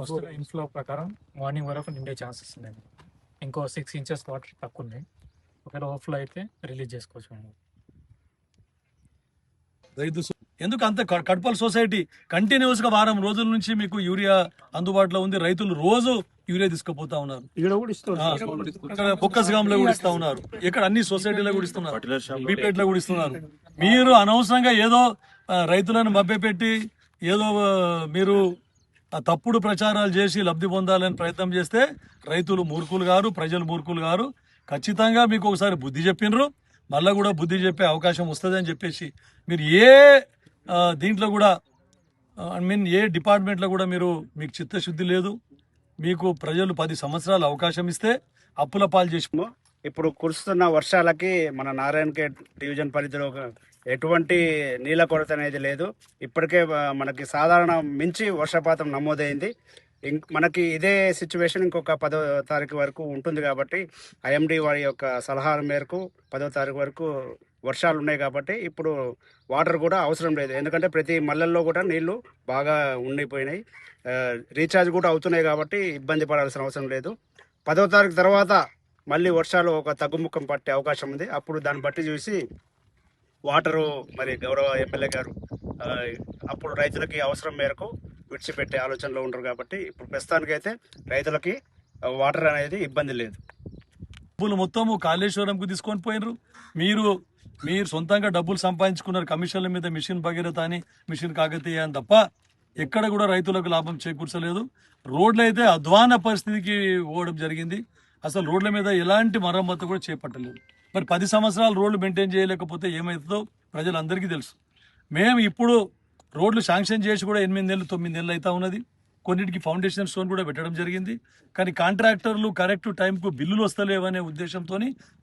వస్తున్న ఇన్ఫ్లో ప్రకారం మార్నింగ్ వరకు నిండే ఛాన్సెస్ ఉన్నాయి. ఇంకో 6 ఇంచెస్ వాటర్ తక్కువ ఉన్నాయి. ఒకవేళ ఓవర్ఫ్లో అయితే రిలీజ్ చేసుకోవచ్చు మేము. రైతు ఎందుకు అంత కడపల్ సొసైటీ కంటిన్యూస్ గా వారం రోజుల నుంచి మీకు యూరియా అందుబాటులో ఉంది. రైతులు రోజు యూరియా తీసుకుపోతా ఉన్నారు. బొక్కస్గామ్ లో కూడా ఇస్తా ఉన్నారు. ఇక్కడ అన్ని సొసైటీలో కూడా ఇస్తున్నారు, బీపేట్ లో కూడా ఇస్తున్నారు. మీరు అనవసరంగా ఏదో రైతులను మభ్యపెట్టి ఏదో మీరు తప్పుడు ప్రచారాలు చేసి లబ్ధి పొందాలని ప్రయత్నం చేస్తే రైతులు మూర్ఖులు గారు, ప్రజలు మూర్ఖులు గారు. ఖచ్చితంగా మీకు ఒకసారి బుద్ధి చెప్పినరు, మళ్ళా కూడా బుద్ధి చెప్పే అవకాశం వస్తుంది అని చెప్పేసి మీరు ఏ దీంట్లో కూడా ఏ డిపార్ట్మెంట్లో కూడా మీకు చిత్తశుద్ధి లేదు. మీకు ప్రజలు 10 సంవత్సరాలు అవకాశం ఇస్తే అప్పుల పాలు చేసి ఇప్పుడు కురుస్తున్న వర్షాలకి మన నారాయణఖేడ్ డివిజన్ పరిధిలో ఎటువంటి నీళ్ళ కొరత అనేది లేదు. ఇప్పటికే మనకి సాధారణ మించి వర్షపాతం నమోదైంది. మనకి ఇదే సిచ్యువేషన్ ఇంకొక 10వ తారీఖు వరకు ఉంటుంది కాబట్టి ఐఎండి వారి యొక్క సలహాల మేరకు 10వ తారీఖు వరకు వర్షాలు ఉన్నాయి కాబట్టి ఇప్పుడు వాటర్ కూడా అవసరం లేదు. ఎందుకంటే ప్రతి మల్లెల్లో కూడా నీళ్లు బాగా ఉండిపోయినాయి, రీఛార్జ్ కూడా అవుతున్నాయి కాబట్టి ఇబ్బంది పడాల్సిన అవసరం లేదు. 10వ తారీఖు తర్వాత మళ్ళీ వర్షాలు ఒక తగ్గుముఖం పట్టే అవకాశం ఉంది. అప్పుడు దాన్ని బట్టి చూసి వాటరు మరి గౌరవ ఎమ్మెల్యే గారు అప్పుడు రైతులకి అవసరం మేరకు విడిచిపెట్టే ఆలోచనలో ఉండరు కాబట్టి ఇప్పుడు ప్రస్తుతానికైతే రైతులకి వాటర్ అనేది ఇబ్బంది లేదు. డబ్బులు మొత్తము కాళేశ్వరంకు తీసుకొని పోయినరు. మీరు సొంతంగా డబ్బులు సంపాదించుకున్నారు కమిషన్ల మీద, మిషన్ భగీరథ అని, మిషన్ కాకతీయ అని తప్ప ఎక్కడ కూడా రైతులకు లాభం చేకూర్చలేదు. రోడ్లు అయితే అధ్వాన పరిస్థితికి పోవడం జరిగింది. అసలు రోడ్ల మీద ఎలాంటి మరమ్మతు కూడా చేపట్టలేదు. మరి 10 సంవత్సరాలు రోడ్లు మెయింటైన్ చేయలేకపోతే ఏమవుతుందో ప్రజలందరికీ తెలుసు. మేము ఇప్పుడు రోడ్లు శాంక్షన్ చేసి కూడా 8 నెలలు 9 నెలలు అవుతా ఉన్నది. కొన్నిటికి ఫౌండేషన్ స్టోన్ కూడా పెట్టడం జరిగింది. కానీ కాంట్రాక్టర్లు కరెక్ట్ టైంకు బిల్లులు వస్తలేవనే ఉద్దేశంతో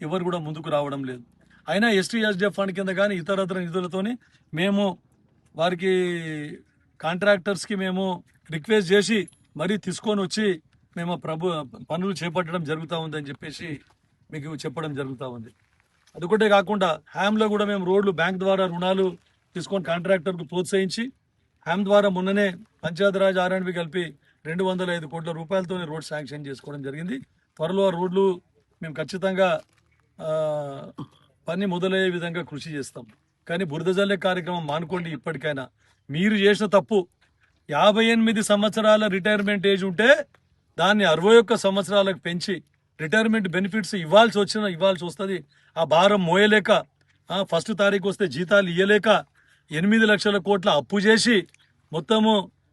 ఎవరు కూడా ముందుకు రావడం లేదు. అయినా STSDF ఫండ్ కింద కానీ ఇతరత్ర నిధులతోని మేము వారికి కాంట్రాక్టర్స్కి మేము రిక్వెస్ట్ చేసి మరీ తీసుకొని వచ్చి మేము పనులు చేపట్టడం జరుగుతూ ఉందని చెప్పేసి మీకు చెప్పడం జరుగుతూ ఉంది. అదొకటే కాకుండా హ్యామ్లో కూడా మేము రోడ్లు బ్యాంక్ ద్వారా రుణాలు తీసుకొని కాంట్రాక్టర్కు ప్రోత్సహించి హ్యామ్ ద్వారా మొన్ననే పంచాయతీరాజ్ R&B కలిపి 205 కోట్ల రూపాయలతో రోడ్ శాంక్షన్ చేసుకోవడం జరిగింది. త్వరలో ఆ రోడ్లు మేము ఖచ్చితంగా పని మొదలయ్యే విధంగా కృషి చేస్తాం. కానీ బురద జల్లే కార్యక్రమం మానుకోండి. ఇప్పటికైనా మీరు చేసిన తప్పు 58 సంవత్సరాల రిటైర్మెంట్ ఏజ్ ఉంటే దాన్ని 61 సంవత్సరాలకు పెంచి రిటైర్మెంట్ బెనిఫిట్స్ ఇవ్వాల్సి వస్తుంది. ఆ భారం మోయలేక ఫస్ట్ తారీఖు వస్తే జీతాలు ఇయ్యలేక 8 లక్షల కోట్ల అప్పు చేసి మొత్తము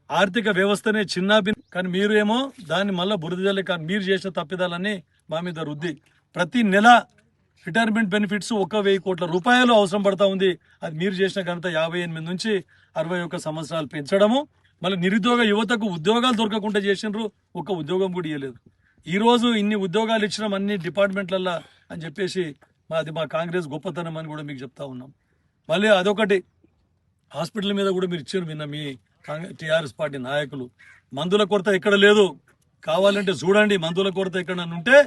ఆర్థిక వ్యవస్థనే చిన్నాభిన్నం. కానీ మీరు ఏమో దాన్ని మళ్ళీ బురద జల్లే మీరు చేసిన తప్పిదాలన్నీ మా మీద రుద్ది ప్రతి నెల రిటైర్మెంట్ బెనిఫిట్స్ 1,000 కోట్ల రూపాయలు అవసరం పడతా ఉంది. అది మీరు చేసిన ఘనత 58 నుంచి 61 సంవత్సరాలు పెంచడము. మళ్ళీ నిరుద్యోగ యువతకు ఉద్యోగాలు దొరకకుండా చేసినారు, ఒక్క ఉద్యోగం కూడా ఇవ్వలేదు. ఈరోజు ఇన్ని ఉద్యోగాలు ఇచ్చినాం అన్ని డిపార్ట్మెంట్లల్లో అని చెప్పేసి అది మా కాంగ్రెస్ గొప్పతనం అని కూడా మీకు చెప్తా ఉన్నాం. మళ్ళీ అదొకటి, హాస్పిటల్ మీద కూడా మీరు ఇచ్చారు నిన్న మీ TRS పార్టీ నాయకులు. మందుల కొరత ఎక్కడ లేదు, కావాలంటే చూడండి. మందుల కొరత ఎక్కడన్నా ఉంటే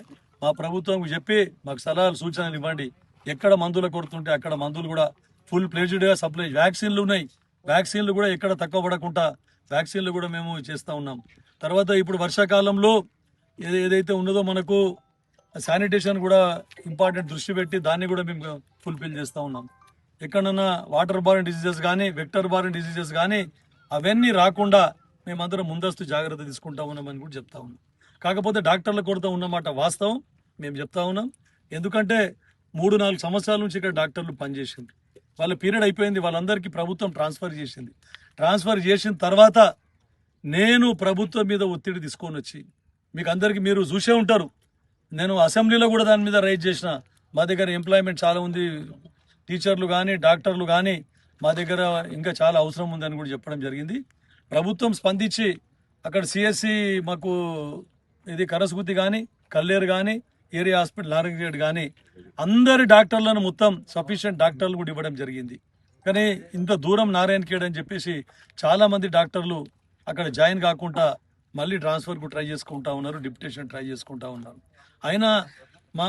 మా ప్రభుత్వం చెప్పి మాకు సలహాలు సూచనలు ఇవ్వండి. ఎక్కడ మందుల కొరత ఉంటే అక్కడ మందులు కూడా ఫుల్ ప్లేజ్డ్గా సప్లై. వ్యాక్సిన్లు ఉన్నాయి, వ్యాక్సిన్లు కూడా ఎక్కడ తక్కువ పడకుండా వ్యాక్సిన్లు కూడా మేము చేస్తూ ఉన్నాం. తర్వాత ఇప్పుడు వర్షాకాలంలో ఏదైతే ఉన్నదో మనకు శానిటేషన్ కూడా ఇంపార్టెంట్ దృష్టి పెట్టి దాన్ని కూడా మేము ఫుల్ఫిల్ చేస్తూ ఉన్నాం. ఎక్కడన్నా వాటర్ బార్న్ డిసీజెస్ కానీ వెక్టర్ బార్న్ డిసీజెస్ కానీ అవన్నీ రాకుండా మేమందరం ముందస్తు జాగ్రత్త తీసుకుంటా ఉన్నామని కూడా చెప్తా ఉన్నాం. కాకపోతే డాక్టర్ల కొరత ఉన్నమాట వాస్తవం, మేము చెప్తా ఉన్నాం. ఎందుకంటే 3-4 సంవత్సరాల నుంచి ఇక్కడ డాక్టర్లు పనిచేసింది, వాళ్ళ పీరియడ్ అయిపోయింది, వాళ్ళందరికీ ప్రభుత్వం ట్రాన్స్ఫర్ చేసింది. ట్రాన్స్ఫర్ చేసిన తర్వాత నేను ప్రభుత్వం మీద ఒత్తిడి తీసుకొని వచ్చి మీకు అందరికీ మీరు చూసే ఉంటారు, నేను అసెంబ్లీలో కూడా దాని మీద రైజ్ చేసిన. మా దగ్గర ఎంప్లాయ్మెంట్ చాలా ఉంది, టీచర్లు కానీ డాక్టర్లు కానీ మా దగ్గర ఇంకా చాలా అవసరం ఉందని కూడా చెప్పడం జరిగింది. ప్రభుత్వం స్పందించి అక్కడ CSC మాకు ఇది కరస్గుతి కానీ కల్లేరు కానీ ఏరియా హాస్పిటల్ నారాయణఖేడ్ కానీ అందరి డాక్టర్లను మొత్తం సఫిషియెంట్ డాక్టర్లు కూడా ఇవ్వడం జరిగింది. కానీ ఇంత దూరం నారాయణఖేడ్ అని చెప్పేసి చాలామంది డాక్టర్లు అక్కడ జాయిన్ కాకుండా మళ్ళీ ట్రాన్స్ఫర్కు ట్రై చేసుకుంటా ఉన్నారు, డిప్యుటేషన్ ట్రై చేసుకుంటా ఉన్నారు. అయినా మా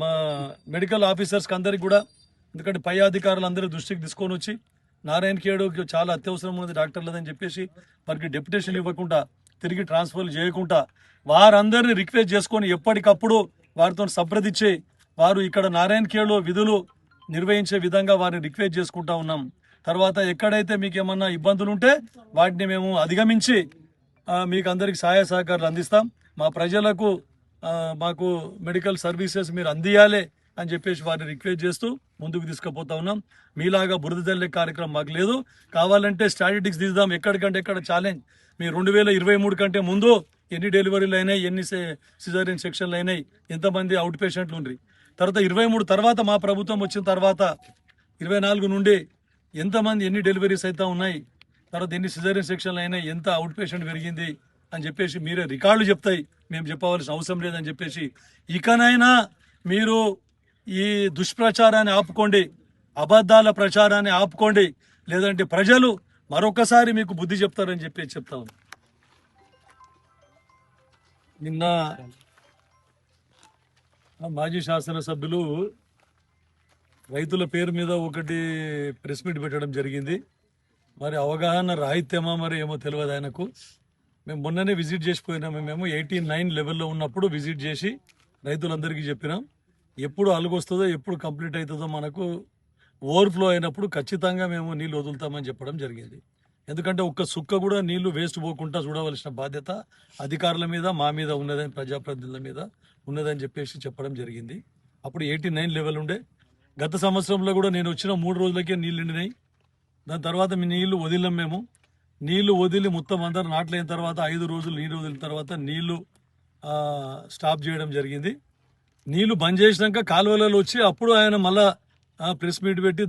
మా మెడికల్ ఆఫీసర్స్కి అందరికి కూడా, ఎందుకంటే పై అధికారులు అందరూ దృష్టికి తీసుకొని వచ్చి నారాయణ ఖేడ్కి చాలా అత్యవసరం ఉన్నది డాక్టర్లదని చెప్పేసి వారికి డెప్యుటేషన్ ఇవ్వకుండా తిరిగి ట్రాన్స్ఫర్లు చేయకుండా వారందరినీ రిక్వెస్ట్ చేసుకొని ఎప్పటికప్పుడు వారితో సంప్రదించి వారు ఇక్కడ నారాయణ ఖేడ్లో విధులు నిర్వహించే విధంగా వారిని రిక్వెస్ట్ చేసుకుంటా ఉన్నాం. తర్వాత ఎక్కడైతే మీకు ఏమన్నా ఇబ్బందులు ఉంటే వాటిని మేము అధిగమించి మీకు అందరికి సహాయ సహకారాలు అందిస్తాం. మా ప్రజలకు మాకు మెడికల్ సర్వీసెస్ మీరు అందియాలి అని చెప్పేసి వారిని రిక్వెస్ట్ చేస్తూ ముందుకు తీసుకుపోతా ఉన్నాం. మీలాగా బురద జల్లే కార్యక్రమం మాకు లేదు. కావాలంటే స్టాటిస్టిక్స్ తీద్దాం, ఎక్కడికంటే ఎక్కడ ఛాలెంజ్. మీ 2023 కంటే ముందు ఎన్ని డెలివరీలు అయినాయి, ఎన్ని సిజేరియన్ సెక్షన్లు అయినాయి, ఎంతమంది అవుట్ పేషెంట్లు ఉండ్రి. తర్వాత 23 తర్వాత మా ప్రభుత్వం వచ్చిన తర్వాత 24 నుండి ఎంతమంది ఎన్ని డెలివరీస్ అయితే ఉన్నాయి, తర్వాత ఎన్ని సిజేరియన్ సెక్షన్లు అయినాయి, ఎంత అవుట్ పేషెంట్ పెరిగింది అని చెప్పేసి మీరే రికార్డులు చెప్తాయి, మేము చెప్పవలసిన అవసరం లేదని చెప్పేసి ఇకనైనా మీరు ఈ దుష్ప్రచారాన్ని ఆపుకోండి, అబద్ధాల ప్రచారాన్ని ఆపుకోండి, లేదంటే ప్రజలు మరొకసారి మీకు బుద్ధి చెప్తారని చెప్పి చెప్తా ఉన్నాం. నిన్న మాజీ శాసనసభ్యులు రైతుల పేరు మీద ఒకటి ప్రెస్ మీట్ పెట్టడం జరిగింది. మరి అవగాహన రాహిత్యమా మరి ఏమో తెలియదు ఆయనకు. మేము మొన్ననే విజిట్ చేసిపోయినాము. మేము 89 లెవెల్లో ఉన్నప్పుడు విజిట్ చేసి రైతులందరికీ చెప్పినాం, ఎప్పుడు అలుగొస్తుందో ఎప్పుడు కంప్లీట్ అవుతుందో మనకు ఓవర్ఫ్లో అయినప్పుడు ఖచ్చితంగా మేము నీళ్ళు వదులుతామని చెప్పడం జరిగింది. ఎందుకంటే ఒక్క సుక్క కూడా నీళ్లు వేస్ట్ పోకుండా చూడవలసిన బాధ్యత అధికారుల మీద, మా మీద ఉన్నదని, ప్రజాప్రతినిధుల మీద ఉన్నదని చెప్పేసి చెప్పడం జరిగింది. అప్పుడు 89 లెవెల్ ఉండే. గత సంవత్సరంలో కూడా నేను వచ్చిన 3 రోజులకే నీళ్ళు నిండినాయి. దాని తర్వాత మీ నీళ్లు వదిలాం. మేము నీళ్లు వదిలి మొత్తం అందరు నాట్లైన తర్వాత 5 రోజులు నీళ్ళు వదిలిన తర్వాత నీళ్లు స్టాప్ చేయడం జరిగింది. నీళ్లు బంద్ చేసినాక కాలువలలో వచ్చి అప్పుడు ఆయన మళ్ళా ప్రెస్ మీట్ పెట్టి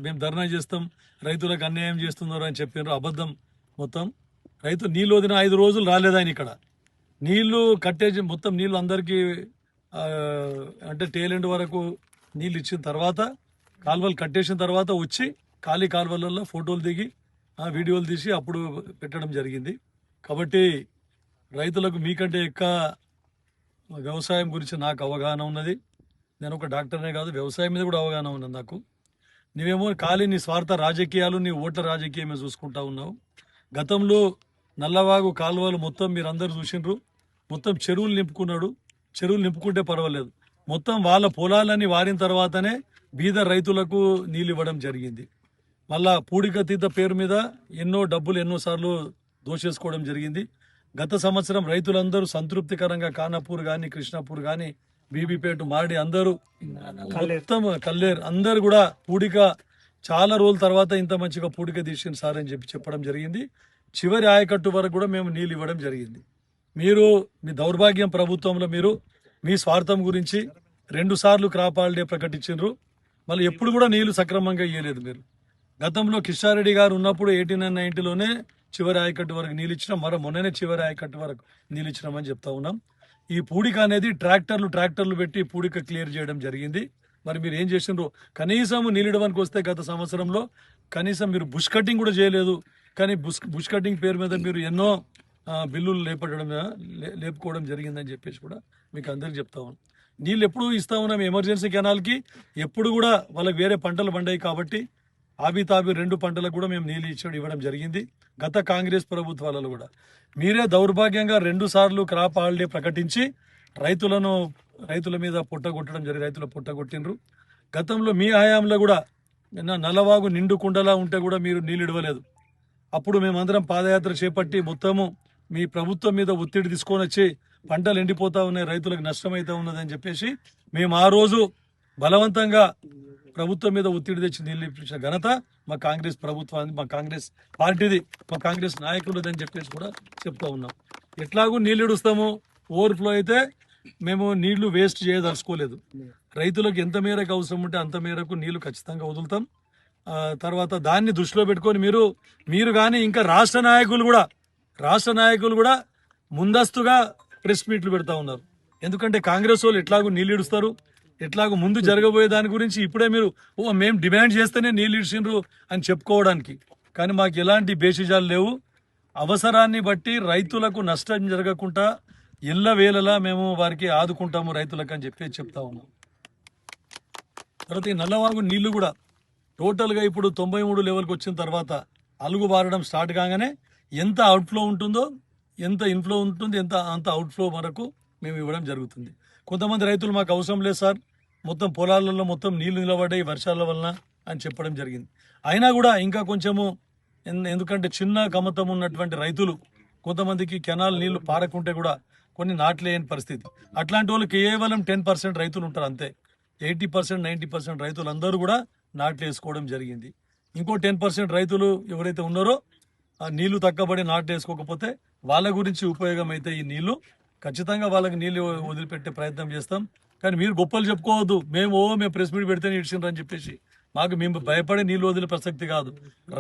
మేము ధర్నా చేస్తాం, రైతులకు అన్యాయం చేస్తున్నారు అని చెప్పినారు. అబద్ధం మొత్తం. రైతు నీళ్ళు వదిలిన 5 రోజులు రాలేదు ఆయన ఇక్కడ. నీళ్లు కట్టేసి మొత్తం నీళ్లు అందరికీ అంటే టేలెంట్ వరకు నీళ్ళు ఇచ్చిన తర్వాత కాలువలు కట్టేసిన తర్వాత వచ్చి ఖాళీ కాలువలలో ఫోటోలు దిగి వీడియోలు తీసి అప్పుడు పెట్టడం జరిగింది. కాబట్టి రైతులకు మీకంటే ఎక్కువ వ్యవసాయం గురించి నాకు అవగాహన ఉన్నది. నేను ఒక డాక్టర్నే కాదు, వ్యవసాయం మీద కూడా అవగాహన ఉన్నది నాకు. నువ్వేమో ఖాళీ నీ స్వార్థ రాజకీయాలు, నీ ఓట్ల రాజకీయమే చూసుకుంటా ఉన్నావు. గతంలో నల్లవాగు కాలువలు మొత్తం మీరు అందరు చూసిండ్రు. మొత్తం చెరువులు నింపుకున్నాడు. చెరువులు నింపుకుంటే పర్వాలేదు, మొత్తం వాళ్ళ పొలాలన్నీ వారిన తర్వాతనే బీద రైతులకు నీళ్ళు ఇవ్వడం జరిగింది. మళ్ళా పూడికతీత పేరు మీద ఎన్నోసార్లు దోషేసుకోవడం జరిగింది. గత సంవత్సరం రైతులందరూ సంతృప్తికరంగా ఖానాపూర్ కానీ, కృష్ణాపూర్ కానీ, బీబీపేట, మారడి అందరూ మొత్తం కల్లేరు అందరు కూడా పూడిక చాలా రోజుల తర్వాత ఇంత మంచిగా పూడిక తీసిన సార్ అని చెప్పడం జరిగింది. చివరి ఆయకట్టు వరకు కూడా మేము నీళ్ళు ఇవ్వడం జరిగింది. మీరు మీ దౌర్భాగ్యం ప్రభుత్వంలో మీరు మీ స్వార్థం గురించి 2 సార్లు క్రాప్ హాలిడే ప్రకటించారు. మళ్ళీ ఎప్పుడు కూడా నీళ్లు సక్రమంగా ఇవ్వలేదు మీరు. గతంలో కిషారెడ్డి గారు ఉన్నప్పుడు 89-90లోనే చివరి ఆయకట్టు వరకు నీళ్ళు ఇచ్చినాం. మొన్ననే చివరి ఆయకట్టు వరకు నీళ్ళు ఇచ్చినామని చెప్తా ఉన్నాం. ఈ పూడిక అనేది ట్రాక్టర్లు పెట్టి పూడిక క్లియర్ చేయడం జరిగింది. మరి మీరు ఏం చేసిండ్రు? కనీసం నీళ్ళిడడానికి వస్తే గత సంవత్సరంలో కనీసం మీరు బుష్ కటింగ్ కూడా చేయలేదు. కానీ బుష్ కటింగ్ పేరు మీద మీరు ఎన్నో బిల్లులు లేపుకోవడం జరిగిందని చెప్పేసి కూడా మీకు అందరికి చెప్తా ఉన్నాం. నీళ్ళు ఎప్పుడు ఇస్తా ఉన్నాం ఎమర్జెన్సీ కెనాల్కి. ఎప్పుడు కూడా వాళ్ళకి వేరే పంటలు పండాయి కాబట్టి ఆబితాబి 2 పంటలకు కూడా మేము నీళ్ళు ఇవ్వడం జరిగింది. గత కాంగ్రెస్ ప్రభుత్వాలలో కూడా మీరే దౌర్భాగ్యంగా 2 సార్లు క్రాప్ హాలిడే ప్రకటించి రైతుల మీద పొట్టగొట్టడం జరిగింది. రైతుల పొట్టగొట్టినరు. గతంలో మీ హయాంలో కూడా నల్లవాగు నిండు కుండలా ఉంటే కూడా మీరు నీళ్ళు ఇవ్వలేదు. అప్పుడు మేమందరం పాదయాత్ర చేపట్టి మొత్తము మీ ప్రభుత్వం మీద ఒత్తిడి తీసుకొని వచ్చి పంటలు ఎండిపోతా ఉన్నాయి, రైతులకు నష్టమైతే ఉన్నదని చెప్పేసి మేము ఆ రోజు బలవంతంగా ప్రభుత్వం మీద ఒత్తిడి తెచ్చి నీళ్ళు ఇప్పించిన ఘనత మా కాంగ్రెస్ ప్రభుత్వానికి, మా కాంగ్రెస్ పార్టీది, మా కాంగ్రెస్ నాయకులదని చెప్పేసి కూడా చెప్తా ఉన్నాం. ఎట్లాగూ నీళ్ళు ఇడుస్తాము. ఓవర్ఫ్లో అయితే మేము నీళ్లు వేస్ట్ చేయదలుచుకోలేదు. రైతులకు ఎంత మేరకు అవసరం ఉంటే అంత మేరకు నీళ్లు ఖచ్చితంగా వదులుతాం. తర్వాత దాన్ని దృష్టిలో పెట్టుకొని మీరు కానీ ఇంకా రాష్ట్ర నాయకులు కూడా ముందస్తుగా ప్రెస్ మీట్లు పెడతా ఉన్నారు. ఎందుకంటే కాంగ్రెస్ వాళ్ళు ఎట్లాగూ నీళ్ళు ఇడుస్తారు, ఎట్లాగూ ముందు జరగబోయే దాని గురించి ఇప్పుడే మీరు మేము డిమాండ్ చేస్తేనే నీళ్ళు ఇడిచిండ్రు అని చెప్పుకోవడానికి. కానీ మాకు ఎలాంటి బేసిజాలు లేవు. అవసరాన్ని బట్టి రైతులకు నష్టం జరగకుండా ఎల్లవేళలా మేము వారికి ఆదుకుంటాము రైతులకు అని చెప్పి చెప్తా ఉన్నాం. తర్వాత ఈ నల్లవాగు నీళ్లు కూడా టోటల్గా ఇప్పుడు 93 లెవెల్కి వచ్చిన తర్వాత అలుగు బారడం స్టార్ట్ కాగానే ఎంత అవుట్ఫ్లో ఉంటుందో, ఎంత ఇన్ఫ్లో ఉంటుంది, అంత అవుట్ఫ్లో వరకు మేము ఇవ్వడం జరుగుతుంది. కొంతమంది రైతులు మాకు అవసరం లేదు సార్, మొత్తం పొలాలలో మొత్తం నీళ్లు నిలబడ్డాయి వర్షాల వలన అని చెప్పడం జరిగింది. అయినా కూడా ఇంకా కొంచెము ఎందుకంటే చిన్న కమతం ఉన్నటువంటి రైతులు కొంతమందికి కెనాల్ నీళ్లు పారకుంటే కూడా కొన్ని నాట్లేని పరిస్థితి. అట్లాంటి వాళ్ళు కేవలం 10% రైతులు ఉంటారు అంతే. 80% 90% రైతులు అందరూ కూడా నాట్లు వేసుకోవడం జరిగింది. ఇంకో 10% రైతులు ఎవరైతే ఉన్నారో ఆ నీళ్లు తక్కబడి నాట్లు వేసుకోకపోతే వాళ్ళ గురించి ఉపయోగం అయితే ఈ నీళ్లు ఖచ్చితంగా వాళ్ళకి నీళ్లు వదిలిపెట్టే ప్రయత్నం చేస్తాం. కానీ మీరు గొప్పలు చెప్పుకోవద్దు, మేము ప్రెస్ మీట్ పెడితేనే ఇడిచిండ్రు అని చెప్పేసి. మేము భయపడే నీళ్లు వదిలే ప్రసక్తి కాదు.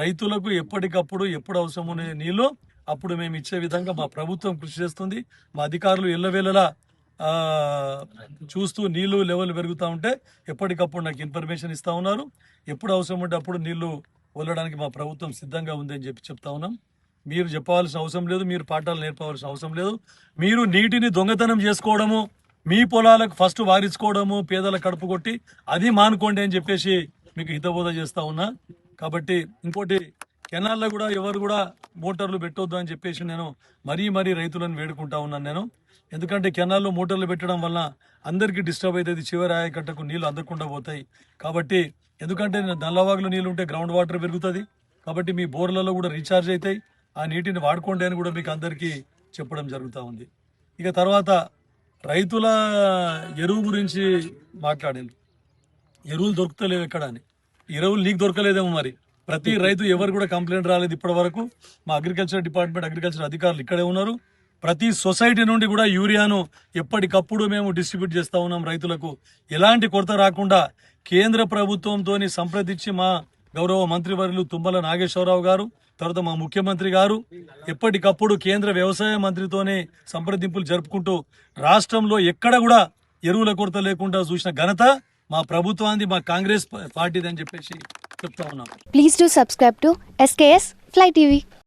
రైతులకు ఎప్పటికప్పుడు ఎప్పుడు అవసరం ఉన్న నీళ్లు అప్పుడు మేము ఇచ్చే విధంగా మా ప్రభుత్వం కృషి చేస్తుంది. మా అధికారులు ఎల్లవేళలా చూస్తూ నీళ్లు లెవెల్ పెరుగుతూ ఉంటే ఎప్పటికప్పుడు నాకు ఇన్ఫర్మేషన్ ఇస్తూ ఉన్నారు. ఎప్పుడు అవసరం ఉంటే అప్పుడు నీళ్లు వదలడానికి మా ప్రభుత్వం సిద్ధంగా ఉంది అని చెప్తా ఉన్నాం. మీరు చెప్పవలసిన అవసరం లేదు, మీరు పాఠాలు నేర్పవలసిన అవసరం లేదు. మీరు నీటిని దొంగతనం చేసుకోవడము, మీ పొలాలకు ఫస్ట్ వారించుకోవడము, పేదల కడుపు కొట్టి అది మానుకోండి అని చెప్పేసి మీకు హితబోధ చేస్తా ఉన్నా. కాబట్టి ఇంకోటి, కెనాల్లో కూడా ఎవరు కూడా మోటార్లు పెట్టొద్దు అని చెప్పేసి నేను మరీ రైతులను వేడుకుంటా ఉన్నాను నేను. ఎందుకంటే కెనాల్లో మోటార్లు పెట్టడం వల్ల అందరికీ డిస్టర్బ్ అవుతుంది, చివరి ఆయకట్టకు నీళ్లు అందకుండా పోతాయి. కాబట్టి ఎందుకంటే నల్లవాగులో నీళ్ళు ఉంటే గ్రౌండ్ వాటర్ పెరుగుతుంది, కాబట్టి మీ బోర్లలో కూడా రీఛార్జ్ అవుతాయి, ఆ నీటిని వాడుకోండి అని కూడా మీకు అందరికీ చెప్పడం జరుగుతూ ఉంది. ఇక తర్వాత రైతుల ఎరువు గురించి మాట్లాడారు. ఎరువులు దొరుకుతలేవు ఎక్కడ అని. ఎరువులు నీకు దొరకలేదేమో మరి. ప్రతి రైతు ఎవరు కూడా కంప్లైంట్ రాలేదు ఇప్పటి వరకు. మా అగ్రికల్చర్ డిపార్ట్మెంట్ అగ్రికల్చర్ అధికారులు ఇక్కడే ఉన్నారు. ప్రతి సొసైటీ నుండి కూడా యూరియాను ఎప్పటికప్పుడు మేము డిస్ట్రిబ్యూట్ చేస్తూ ఉన్నాం రైతులకు. ఎలాంటి కొరత రాకుండా కేంద్ర ప్రభుత్వంతో సంప్రదించి మా గౌరవ మంత్రివర్యులు తుమ్మల నాగేశ్వరరావు గారు, తర్వాత మా ముఖ్యమంత్రి గారు ఎప్పటికప్పుడు కేంద్ర వ్యవసాయ మంత్రితోనే సంప్రదింపులు జరుపుకుంటూ రాష్ట్రంలో ఎక్కడ కూడా ఎరువుల కొరత లేకుండా చూసిన ఘనత మా ప్రభుత్వాన్ని, మా కాంగ్రెస్ పార్టీది అని చెప్పేసి చెప్తా ఉన్నాం. Please do subscribe to SKS Fly TV.